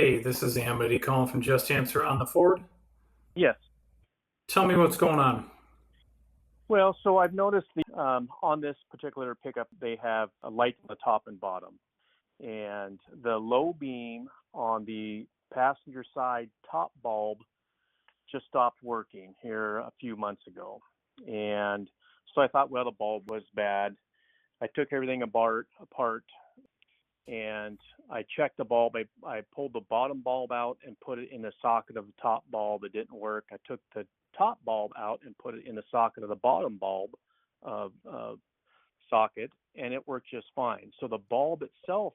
Hey, this is Amity calling from Just Answer on the Ford. Yes. Tell me what's going on. Well, so I've noticed on this particular pickup, they have a light on the top and bottom. And the low beam on the passenger side top bulb just stopped working here a few months ago. And so I thought, well, the bulb was bad. I took everything apart and I checked the bulb. I pulled the bottom bulb out and put it in the socket of the top bulb. It didn't work. I took the top bulb out and put it in the socket of the bottom bulb socket, and it worked just fine. So the bulb itself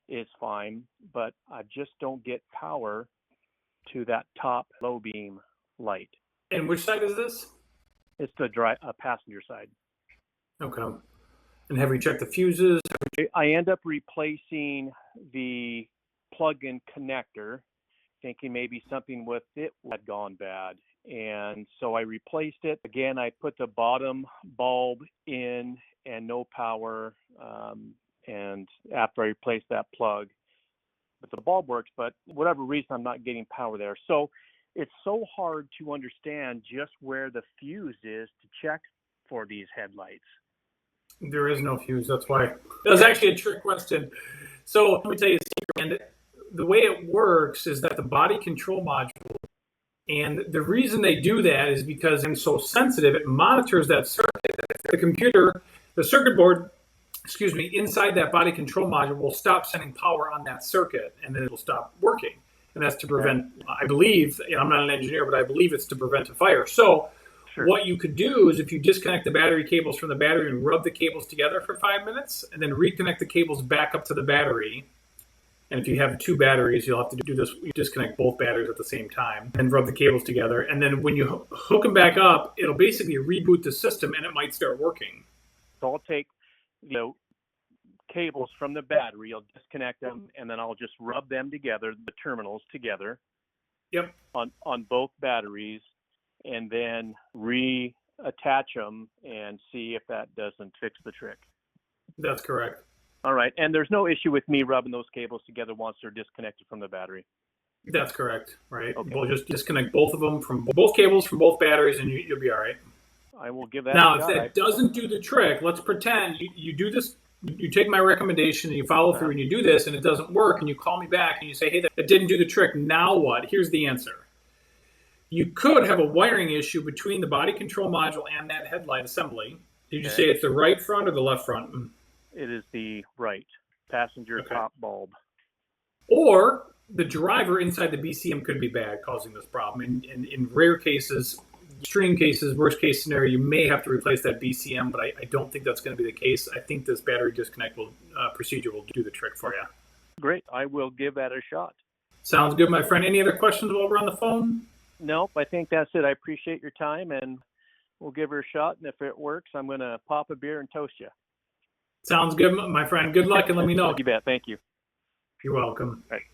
is fine, but I just don't get power to that top low beam light. And which side is this? It's the passenger side. Okay. And have you checked the fuses? I end up replacing the plug-in connector, thinking maybe something with it had gone bad. And so I replaced it. Again, I put the bottom bulb in and no power. And after I replaced that plug, but the bulb works, but whatever reason, I'm not getting power there. So it's so hard to understand just where the fuse is to check for these headlights. There is no fuse. That's why. That was actually a trick question. So let me tell you a secret. And the way it works is that the body control module, and the reason they do that is because it's so sensitive, it monitors that circuit. The computer, the circuit board, inside that body control module will stop sending power on that circuit, and then it will stop working. And that's to prevent, I believe, I'm not an engineer, but I believe it's to prevent a fire. So what you could do is if you disconnect the battery cables from the battery and rub the cables together for 5 minutes, and then reconnect the cables back up to the battery. And if you have two batteries, you'll have to do this. You disconnect both batteries at the same time and rub the cables together. And then when you hook them back up, it'll basically reboot the system and it might start working. So I'll take cables from the battery, I'll disconnect them, and then I'll just rub them together, the terminals together. Yep. On both batteries, and then reattach them and see if that doesn't fix the trick. That's correct. All right. And there's no issue with me rubbing those cables together once they're disconnected from the battery. That's correct. Right. Okay. We'll just disconnect both of them from both cables from both batteries, and you'll be all right. I will give that now, a shot. If that doesn't do the trick, let's pretend you do this. You take my recommendation and you follow through and you do this and it doesn't work, and you call me back and you say, hey, that didn't do the trick. Now what? Here's the answer. You could have a wiring issue between the body control module and that headlight assembly. Did you say it's the right front or the left front? It is the right passenger top bulb. Or the driver inside the BCM could be bad, causing this problem. And in rare cases, extreme cases, worst case scenario, you may have to replace that BCM, but I don't think that's going to be the case. I think this battery disconnect procedure will do the trick for you. Great. I will give that a shot. Sounds good, my friend. Any other questions while we're on the phone? Nope. I think that's it. I appreciate your time, and we'll give her a shot. And if it works, I'm going to pop a beer and toast you. Sounds good, my friend. Good luck, and let me know. You bet. Thank you. You're welcome. All right.